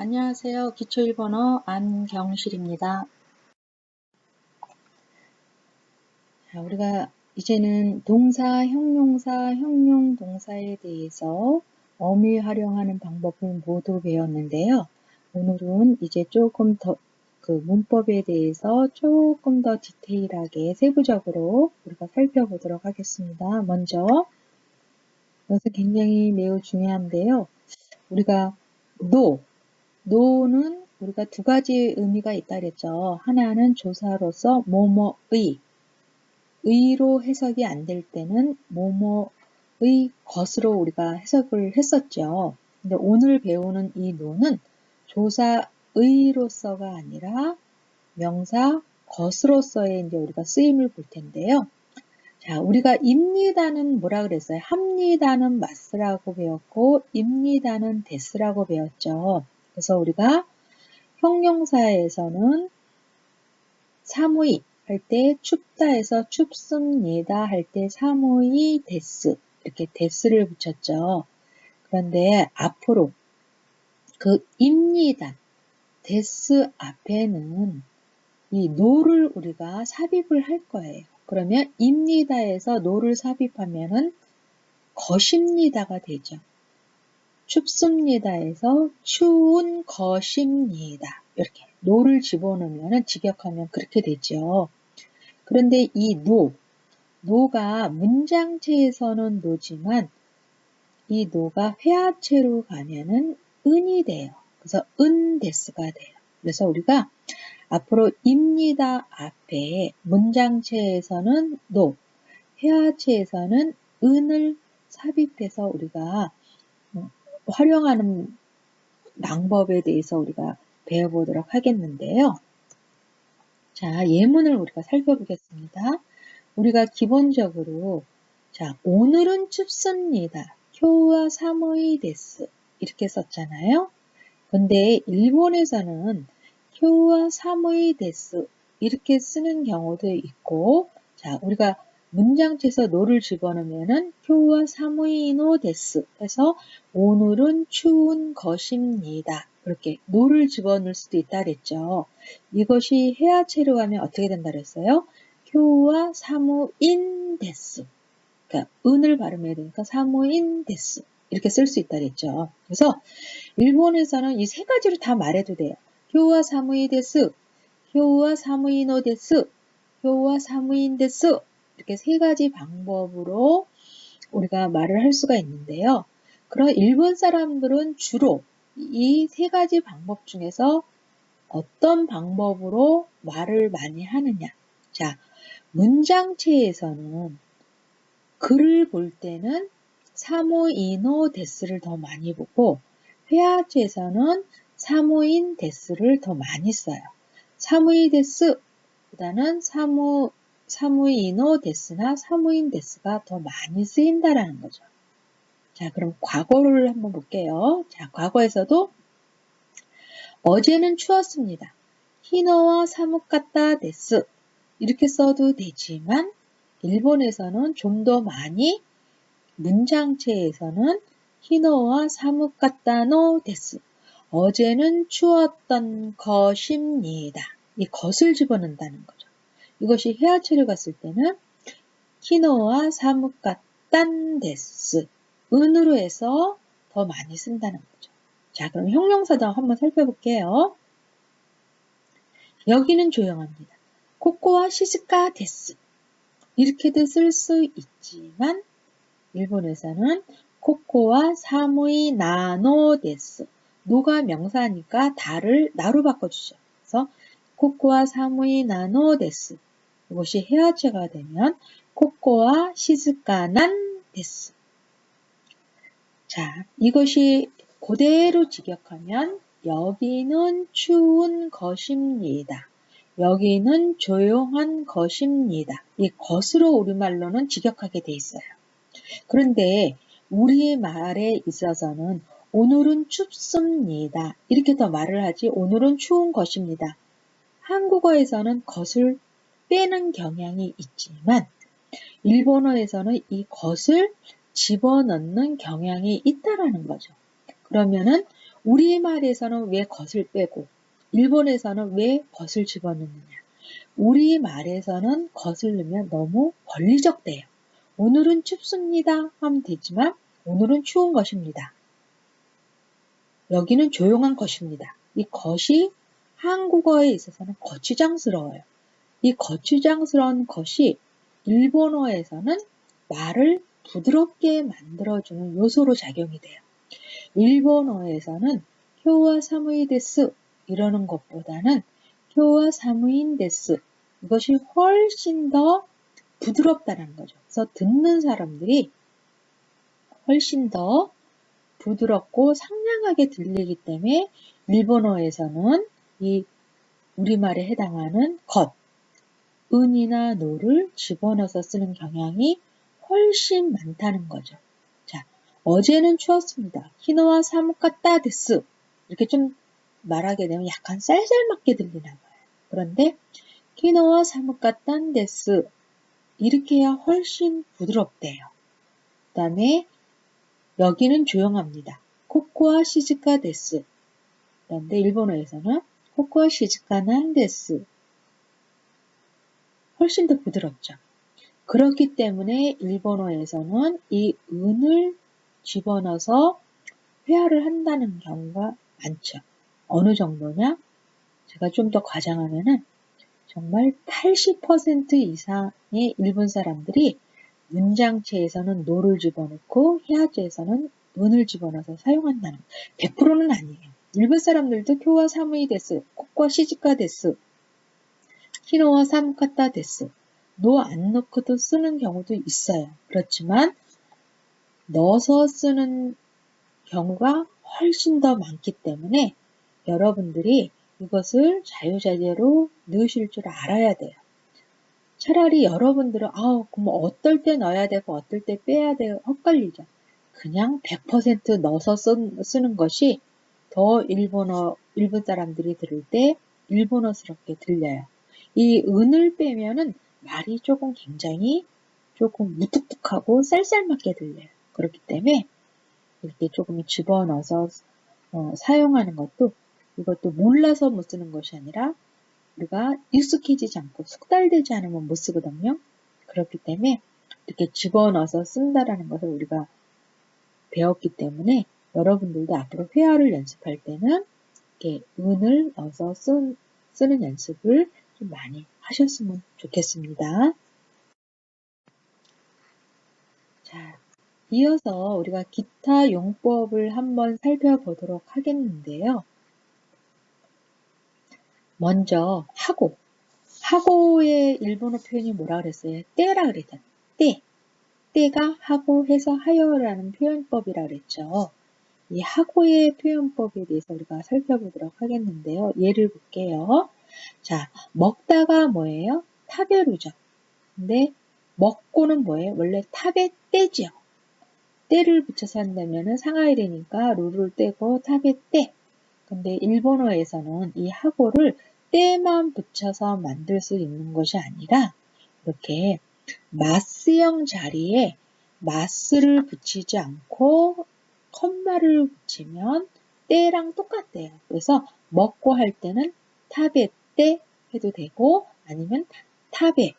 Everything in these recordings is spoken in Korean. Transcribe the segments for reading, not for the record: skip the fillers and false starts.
안녕하세요. 기초일본어 안경실입니다. 자, 우리가 이제는 동사, 형용사, 형용동사에 대해서 어미 활용하는 방법을 모두 배웠는데요. 오늘은 이제 조금 더 그 문법에 대해서 조금 더 디테일하게 세부적으로 우리가 살펴보도록 하겠습니다. 먼저 이것은 굉장히 매우 중요한데요. 우리가 no는 우리가 두 가지 의미가 있다 그랬죠. 하나는 조사로서 뭐뭐의, 의로 해석이 안 될 때는 뭐뭐의 것으로 우리가 해석을 했었죠. 근데 오늘 배우는 이 no는 조사의로서가 아니라 명사 것으로서의 이제 우리가 쓰임을 볼 텐데요. 자, 우리가 입니다는 뭐라 그랬어요? 합니다는 마스라고 배웠고, 입니다는 데스라고 배웠죠. 그래서 우리가 형용사에서는 사무이 할 때 춥다에서 춥습니다 할 때 사무이 데스 이렇게 데스를 붙였죠. 그런데 앞으로 그 입니다 데스 앞에는 이 노를 우리가 삽입을 할 거예요. 그러면 입니다에서 노를 삽입하면은 것입니다가 되죠. 춥습니다에서 추운 것입니다. 이렇게 노를 집어넣으면 직역하면 그렇게 되죠. 그런데 이 노가 문장체에서는 노지만 이 노가 회화체로 가면은 은이 돼요. 그래서 은데스가 돼요. 그래서 우리가 앞으로 입니다 앞에 문장체에서는 노, 회화체에서는 은을 삽입해서 우리가 활용하는 방법에 대해서 우리가 배워보도록 하겠는데요. 자, 예문을 우리가 살펴보겠습니다. 우리가 기본적으로 자, 오늘은 춥습니다. 교와 사무이 데스 이렇게 썼잖아요. 근데 일본에서는 교와 사무이 데스 이렇게 쓰는 경우도 있고 자, 우리가 문장체에서 노를 집어넣으면은 교와 사무이노 데스 해서 오늘은 추운 것입니다. 그렇게 노를 집어넣을 수도 있다 그랬죠. 이것이 해야체로 가면 어떻게 된다 그랬어요? 교와 사무인 데스. 그러니까 은을 발음해야 되니까 사무인 데스. 이렇게 쓸 수 있다 그랬죠. 그래서 일본에서는 이 세 가지로 다 말해도 돼요. 교와 사무이 데스, 교와 사무이노 데스, 교와 사무인 데스. 이렇게 세 가지 방법으로 우리가 말을 할 수가 있는데요. 그럼 일본 사람들은 주로 이 세 가지 방법 중에서 어떤 방법으로 말을 많이 하느냐. 자, 문장체에서는 글을 볼 때는 사무이노 데스를 더 많이 보고 회화체에서는 사무인 데스를 더 많이 써요. 사무이 데스 보다는 사무이노 데스나 사무인 데스가 더 많이 쓰인다라는 거죠. 자, 그럼 과거를 한번 볼게요. 자, 과거에서도 어제는 추웠습니다. 히노와 사무카타 데스 이렇게 써도 되지만 일본에서는 좀 더 많이 문장체에서는 히노와 사무카타노 데스 어제는 추웠던 것입니다. 이 것을 집어넣는다는 거죠. 이것이 회화체를 갔을 때는 히노와 사무카탄 데스 은으로 해서 더 많이 쓴다는 거죠. 자, 그럼 형용사도 한번 살펴볼게요. 여기는 조용합니다. 코코와 시즈카 데스 이렇게도 쓸 수 있지만 일본에서는 코코와 사무이 나노 데스 노가 명사니까 다를 나로 바꿔주죠. 그래서 코코와 사무이 나노 데스 이것이 해화체가 되면 코코와 시즈카난 데스. 자, 이것이 그대로 직역하면 여기는 추운 것입니다. 여기는 조용한 것입니다. 이 것으로 우리말로는 직역하게 돼 있어요. 그런데 우리의 말에 있어서는 오늘은 춥습니다. 이렇게 더 말을 하지 오늘은 추운 것입니다. 한국어에서는 것을 빼는 경향이 있지만 일본어에서는 이 것을 집어넣는 경향이 있다라는 거죠. 그러면은 우리말에서는 왜 것을 빼고 일본에서는 왜 것을 집어넣느냐. 우리말에서는 것을 넣으면 너무 권리적돼요. 오늘은 춥습니다 하면 되지만 오늘은 추운 것입니다. 여기는 조용한 것입니다. 이 것이 한국어에 있어서는 거추장스러워요. 이 거추장스러운 것이 일본어에서는 말을 부드럽게 만들어주는 요소로 작용이 돼요. 일본어에서는 효와 사무이 데스 이러는 것보다는 효와 사무인 데스 이것이 훨씬 더 부드럽다는 거죠. 그래서 듣는 사람들이 훨씬 더 부드럽고 상냥하게 들리기 때문에 일본어에서는 이 우리말에 해당하는 것, 은이나 노를 집어넣어서 쓰는 경향이 훨씬 많다는 거죠. 자, 어제는 추웠습니다. 히노와 사무카타 데스. 이렇게 좀 말하게 되면 약간 쌀쌀맞게 들리나 봐요. 그런데 히노와 사무카타 데스. 이렇게 해야 훨씬 부드럽대요. 그 다음에 여기는 조용합니다. 코코아 시즈카 데스. 그런데 일본어에서는 코코아 시즈카 난 데스. 훨씬 더 부드럽죠. 그렇기 때문에 일본어에서는 이 은을 집어넣어서 회화를 한다는 경우가 많죠. 어느 정도냐? 제가 좀 더 과장하면은 정말 80% 이상의 일본 사람들이 문장체에서는 노를 집어넣고 해야제에서는 은을 집어넣어서 사용한다는 100%는 아니에요. 일본 사람들도 교와 사무이 데스, 코과 시즈카 데스, 히노와 사무카타 데스, 노 안 넣고도 쓰는 경우도 있어요. 그렇지만 넣어서 쓰는 경우가 훨씬 더 많기 때문에 여러분들이 이것을 자유자재로 넣으실 줄 알아야 돼요. 차라리 여러분들은 그럼 어떨 때 넣어야 되고 어떨 때 빼야 되고 헷갈리죠. 그냥 100% 넣어서 쓰는 것이 더 일본 사람들이 들을 때 일본어스럽게 들려요. 이 은을 빼면은 말이 굉장히 조금 무뚝뚝하고 쌀쌀맞게 들려요. 그렇기 때문에 이렇게 조금 집어넣어서 사용하는 것도 이것도 몰라서 못 쓰는 것이 아니라 우리가 익숙해지지 않고 숙달되지 않으면 못 쓰거든요. 그렇기 때문에 이렇게 집어넣어서 쓴다라는 것을 우리가 배웠기 때문에 여러분들도 앞으로 회화를 연습할 때는 이렇게 은을 넣어서 쓰는 연습을 좀 많이 하셨으면 좋겠습니다. 자, 이어서 우리가 기타 용법을 한번 살펴보도록 하겠는데요. 먼저 하고의 일본어 표현이 뭐라 그랬어요? 때라 그랬잖아요. 때가 하고 해서 하여라는 표현법이라 그랬죠. 이 하고의 표현법에 대해서 우리가 살펴보도록 하겠는데요. 예를 볼게요. 자, 먹다가 뭐예요? 타베루죠. 근데 먹고는 뭐예요? 원래 타베 때죠. 때를 붙여서 한다면은 상하이래니까 루를 떼고 타베 때. 근데 일본어에서는 이 하고를 때만 붙여서 만들 수 있는 것이 아니라 이렇게 마스형 자리에 마스를 붙이지 않고 컴마를 붙이면 때랑 똑같대요. 그래서 먹고 할 때는 타베 때 해도 되고 아니면 타베.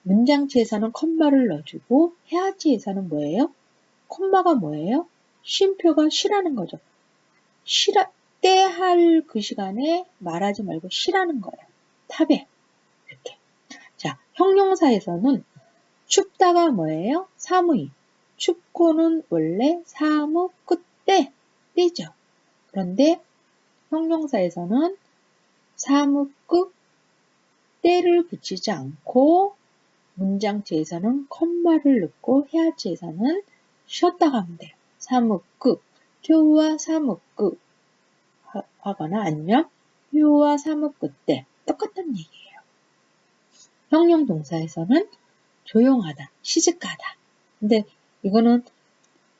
문장체에서는 컴마를 넣어주고 해아치에서는 뭐예요? 콤마가 뭐예요? 쉼표가 쉬라는 거죠. 때 할 그 시간에 말하지 말고 쉬라는 거예요. 타베. 이렇게. 자, 형용사에서는 춥다가 뭐예요? 사무이. 춥고는 원래 사무 끝때 떼죠. 그런데 형용사에서는 사무 끝 때를 붙이지 않고 문장체에서는 컴마를 넣고 해야체에서는 쉬었다가 하면 돼요. 사무 끝. 교와 사무 끝 하거나 아니면 휴와 사무 끝때 똑같은 얘기예요. 형용 동사에서는 조용하다, 시즈하다. 근데 이거는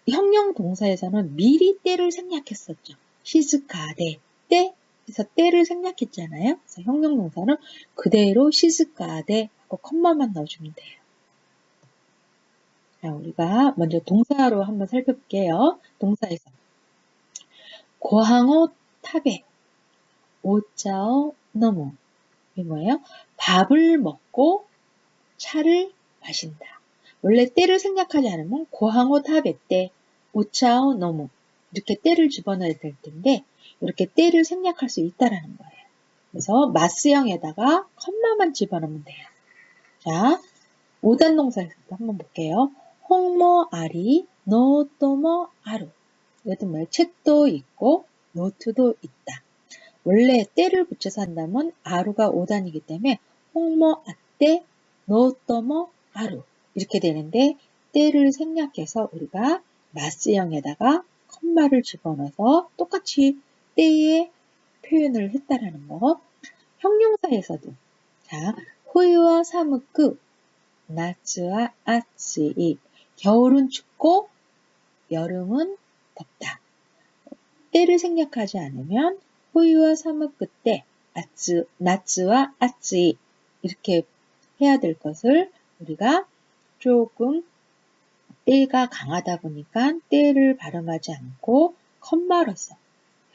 형용 동사에서는 미리 때를 생략했었죠. 시즈카데 때 그래서 때를 생략했잖아요. 그래서 형용 동사는 그대로 시즈카데 하고 컴마만 넣어주면 돼요. 자, 우리가 먼저 동사로 한번 살펴볼게요. 동사에서 고항어 타베, 오짜오 너무. 이게 뭐예요? 밥을 먹고 차를 마신다. 원래 때를 생략하지 않으면 고항어 타베 때, 오차오 너무. 이렇게 때를 집어넣어야 될 텐데 이렇게 때를 생략할 수 있다라는 거예요. 그래서 마스형에다가 컴마만 집어넣으면 돼요. 자, 5단 동사에서도 한번 볼게요. 홍모 아리 노토모 아루. 이것도 뭐예요? 책도 있고 노트도 있다. 원래 때를 붙여서 한다면 아루가 5단이기 때문에 홍모 아떼 노토모 아루 이렇게 되는데 때를 생략해서 우리가 마스형에다가 컴마를 집어넣어서 똑같이 때의 표현을 했다라는 거. 형용사에서도 자, 후이와 사무크 나츠와 아츠이 겨울은 춥고 여름은 덥다. 때를 생략하지 않으면 후이와 사무크 때 나츠와 아츠이 이렇게 해야 될 것을 우리가 조금 때가 강하다 보니까 때를 발음하지 않고 컴마로서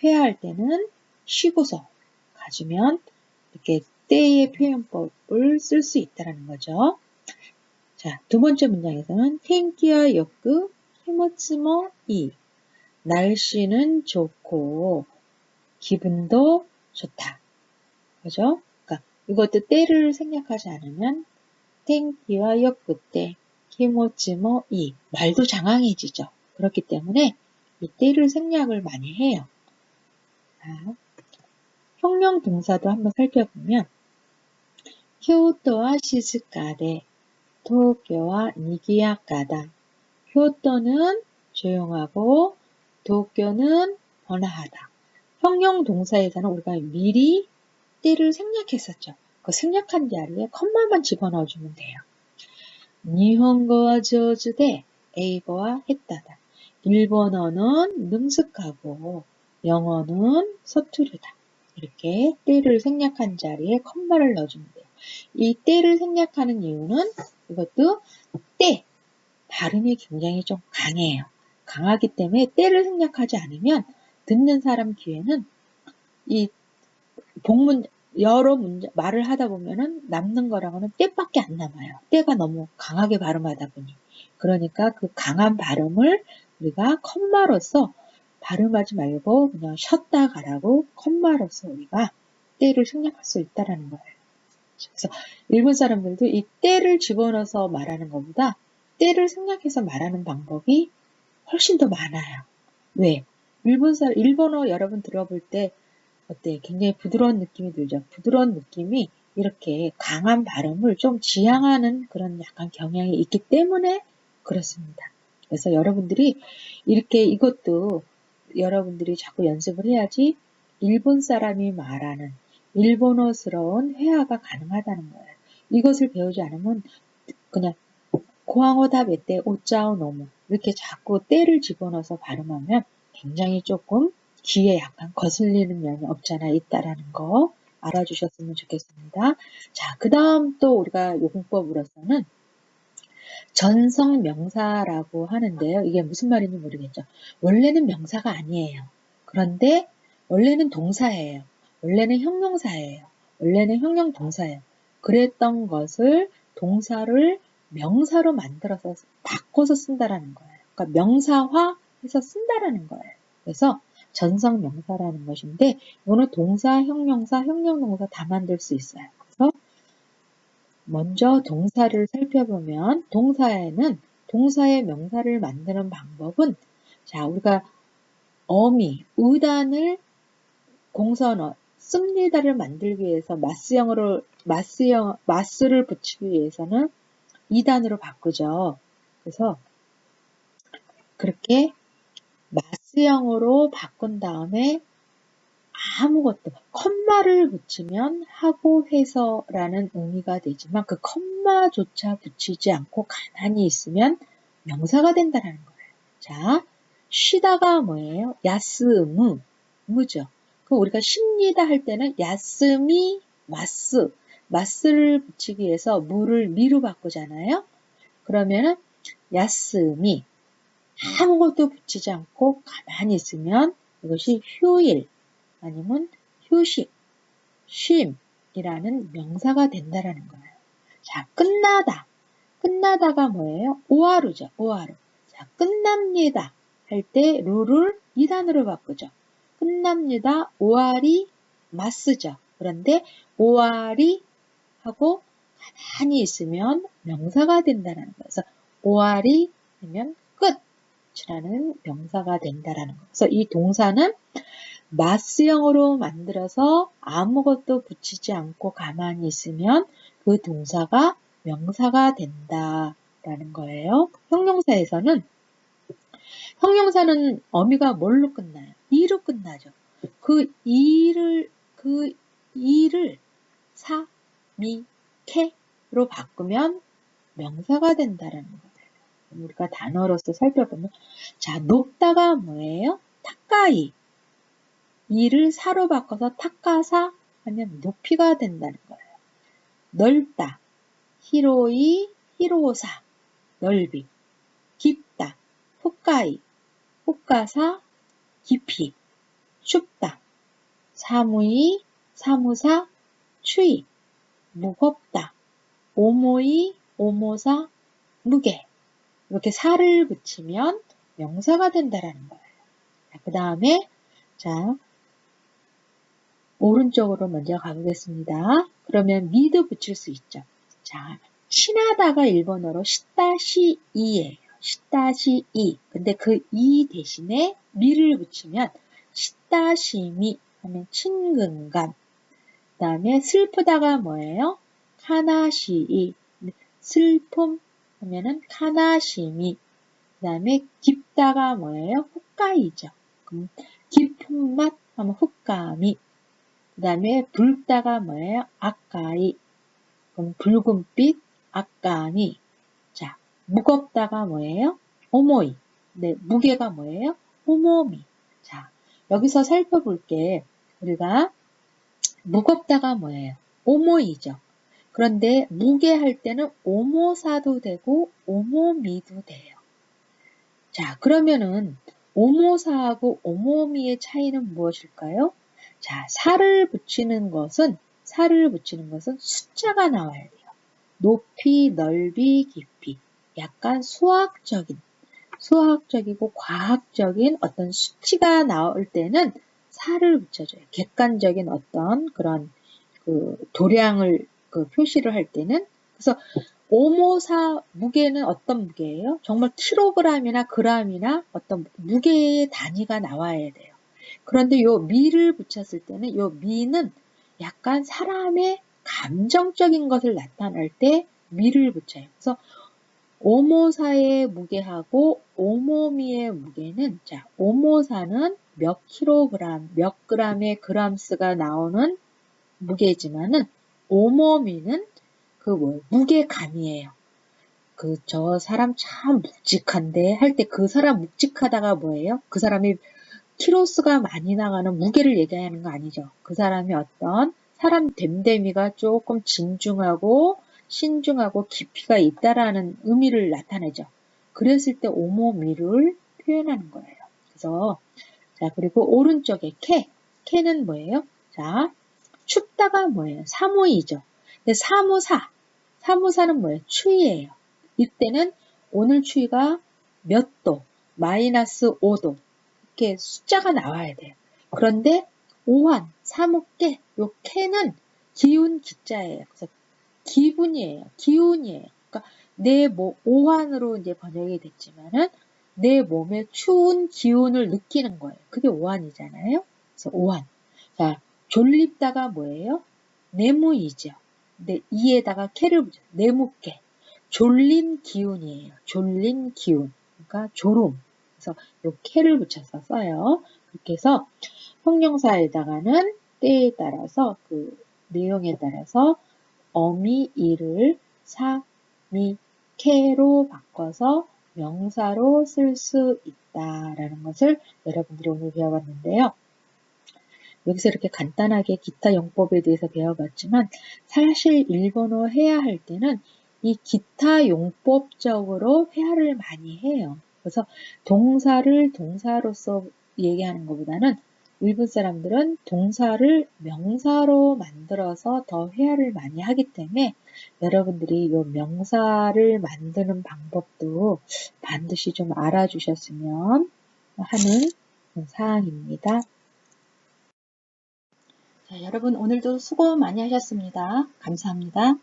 회화할 때는 쉬고서 가지면 이렇게 때의 표현법을 쓸 수 있다는 거죠. 자, 두 번째 문장에서는 텐키와 요크 히모츠모 이 날씨는 좋고 기분도 좋다. 그죠? 그러니까 이것도 때를 생략하지 않으면 텐키와 요크 때 히모츠모 이 말도 장황해지죠. 그렇기 때문에 이 때를 생략을 많이 해요. 자, 형용 동사도 한번 살펴보면 교토와 시즈카데 도쿄와 니기야카다. 교토는 조용하고 도쿄는 번화하다. 형용 동사에서는 우리가 미리 때를 생략했었죠. 그 생략한 자리에 컴마만 집어넣어주면 돼요. 일본어와 조주대 에이버와 했다다. 일본어는 능숙하고 영어는 서투르다. 이렇게 때를 생략한 자리에 컴마를 넣어주면 돼요. 이 때를 생략하는 이유는 이것도 때 발음이 굉장히 좀 강해요. 강하기 때문에 때를 생략하지 않으면 듣는 사람 귀에는 이 복문 여러 문제 말을 하다 보면은 남는 거랑은 때밖에 안 남아요. 때가 너무 강하게 발음하다 보니. 그러니까 그 강한 발음을 우리가 컴마로서 발음하지 말고 그냥 쉬었다 가라고 컴마로서 우리가 때를 생략할 수 있다라는 거예요. 그래서 일본 사람들도 이 때를 집어넣어서 말하는 것보다 때를 생략해서 말하는 방법이 훨씬 더 많아요. 왜? 일본어 여러분 들어볼 때 어때? 굉장히 부드러운 느낌이 들죠. 부드러운 느낌이 이렇게 강한 발음을 좀 지향하는 그런 약간 경향이 있기 때문에 그렇습니다. 그래서 여러분들이 이렇게 이것도 여러분들이 자꾸 연습을 해야지 일본 사람이 말하는 일본어스러운 회화가 가능하다는 거예요. 이것을 배우지 않으면 그냥 고항어다 몇 오짜오 너무 이렇게 자꾸 때를 집어넣어서 발음하면 굉장히 조금 귀에 약간 거슬리는 면이 없잖아 있다라는 거 알아주셨으면 좋겠습니다. 자, 그 다음 또 우리가 용법으로서는 전성명사라고 하는데요. 이게 무슨 말인지 모르겠죠. 원래는 명사가 아니에요. 그런데 원래는 동사예요. 원래는 형용사예요. 원래는 형용동사예요. 그랬던 것을 동사를 명사로 만들어서 바꿔서 쓴다라는 거예요. 그러니까 명사화해서 쓴다라는 거예요. 그래서 전성명사라는 것인데 이거는 동사, 형용사, 형용동사 다 만들 수 있어요. 그래서 먼저 동사를 살펴보면 동사에는 동사의 명사를 만드는 방법은 자 우리가 어미, 의단을 공선어, 씁니다를 만들기 위해서 마스를 붙이기 위해서는 2단으로 바꾸죠. 그래서 그렇게 마스형으로 바꾼 다음에 아무것도 컴마를 붙이면 하고 해서라는 의미가 되지만 그 컴마조차 붙이지 않고 가만히 있으면 명사가 된다는 거예요. 자, 쉬다가 뭐예요? 야스무, 무죠. 그럼 우리가 쉽니다 할 때는 야스미, 마스를 붙이기 위해서 무를 미로 바꾸잖아요. 그러면은 야스미, 아무것도 붙이지 않고 가만히 있으면 이것이 휴일 아니면 휴식, 쉼이라는 명사가 된다라는 거예요. 자, 끝나다. 끝나다가 뭐예요? 오하루죠. 오하루. 자, 끝납니다. 할 때 루를 2단으로 바꾸죠. 끝납니다. 오하리 마스죠. 그런데 오하리 하고 가만히 있으면 명사가 된다는 거예요. 그래서 오하리 하면 끝이라는 명사가 된다는 거예요. 그래서 이 동사는 마스형으로 만들어서 아무것도 붙이지 않고 가만히 있으면 그 동사가 명사가 된다라는 거예요. 형용사에서는 형용사는 어미가 뭘로 끝나요? 이로 끝나죠. 그 이를 사, 미, 캐로 바꾸면 명사가 된다라는 거예요. 우리가 단어로서 살펴보면 자, 높다가 뭐예요? 타까이. 이를 사로 바꿔서 타까사 하면 높이가 된다는 거예요. 넓다. 히로이, 히로사. 넓이. 깊다. 푸까이. 푸까사. 깊이. 춥다. 사무이, 사무사. 추위. 무겁다. 오모이, 오모사. 무게. 이렇게 사를 붙이면 명사가 된다라는 거예요. 그 다음에 자 오른쪽으로 먼저 가보겠습니다. 그러면 미도 붙일 수 있죠. 자, 친하다가 일본어로 시다시이예요. 시다시이. 근데 그 이 대신에 미를 붙이면 시다시미 하면 친근감. 그 다음에 슬프다가 뭐예요? 카나시이. 슬픔 하면은 카나시미. 그 다음에 깊다가 뭐예요? 훅가이죠. 그럼 깊은 맛 하면 훅가미. 그 다음에 붉다가 뭐예요? 아까이. 그럼 붉은빛, 아까미. 자, 무겁다가 뭐예요? 오모이. 네, 무게가 뭐예요? 오모미. 자, 여기서 살펴볼게. 우리가 무겁다가 뭐예요? 오모이죠. 그런데 무게 할 때는 오모사도 되고 오모미도 돼요. 자, 그러면은 오모사하고 오모미의 차이는 무엇일까요? 자, 살을 붙이는 것은 숫자가 나와야 돼요. 높이, 넓이, 깊이. 약간 수학적이고 과학적인 어떤 수치가 나올 때는 살을 붙여줘요. 객관적인 어떤 그런 도량을 표시를 할 때는. 그래서 오모사 무게는 어떤 무게예요? 정말 킬로그램이나 그램이나 어떤 무게의 단위가 나와야 돼요. 그런데 요 미를 붙였을 때는 요 미는 약간 사람의 감정적인 것을 나타낼 때 미를 붙여요. 그래서 오모사의 무게하고 오모미의 무게는 자, 오모사는 몇 킬로그램, 몇 그램의 그램수가 나오는 무게지만은 오모미는 무게감이에요. 저 사람 참 묵직한데 할 때 그 사람 묵직하다가 뭐예요? 그 사람이 키로수가 많이 나가는 무게를 얘기하는 거 아니죠. 그 사람이 어떤 사람 됨됨이가 조금 진중하고 신중하고 깊이가 있다라는 의미를 나타내죠. 그랬을 때 오모미를 표현하는 거예요. 그래서 자, 그리고 오른쪽에 캐는 뭐예요? 자, 춥다가 뭐예요? 사무이죠. 근데 사무사는 뭐예요? 추위예요. 이때는 오늘 추위가 몇 도, 마이너스 5도 이렇게 숫자가 나와야 돼요. 그런데 오한, 사무깨, 요 깨는 기운 기자예요. 그래서 기분이에요. 기운이에요. 그러니까 오한으로 이제 번역이 됐지만은 내 몸에 추운 기운을 느끼는 거예요. 그게 오한이잖아요. 그래서 오한. 자, 졸립다가 뭐예요? 내무이죠. 근데 이에다가 깨를 붙여요. 내무깨. 졸린 기운이에요. 졸린 기운. 그러니까 졸음. 그래서 요 깨를 붙여서 써요. 그렇게 해서 형용사에다가는 때에 따라서 내용에 따라서 어미 이를 사, 미, 캐로 바꿔서 명사로 쓸 수 있다라는 것을 여러분들이 오늘 배워봤는데요. 여기서 이렇게 간단하게 기타 용법에 대해서 배워봤지만 사실 일본어 해야 할 때는 이 기타 용법적으로 회화를 많이 해요. 그래서 동사를 동사로서 얘기하는 것보다는 일본 사람들은 동사를 명사로 만들어서 더 회화를 많이 하기 때문에 여러분들이 이 명사를 만드는 방법도 반드시 좀 알아주셨으면 하는 사항입니다. 자, 여러분 오늘도 수고 많이 하셨습니다. 감사합니다.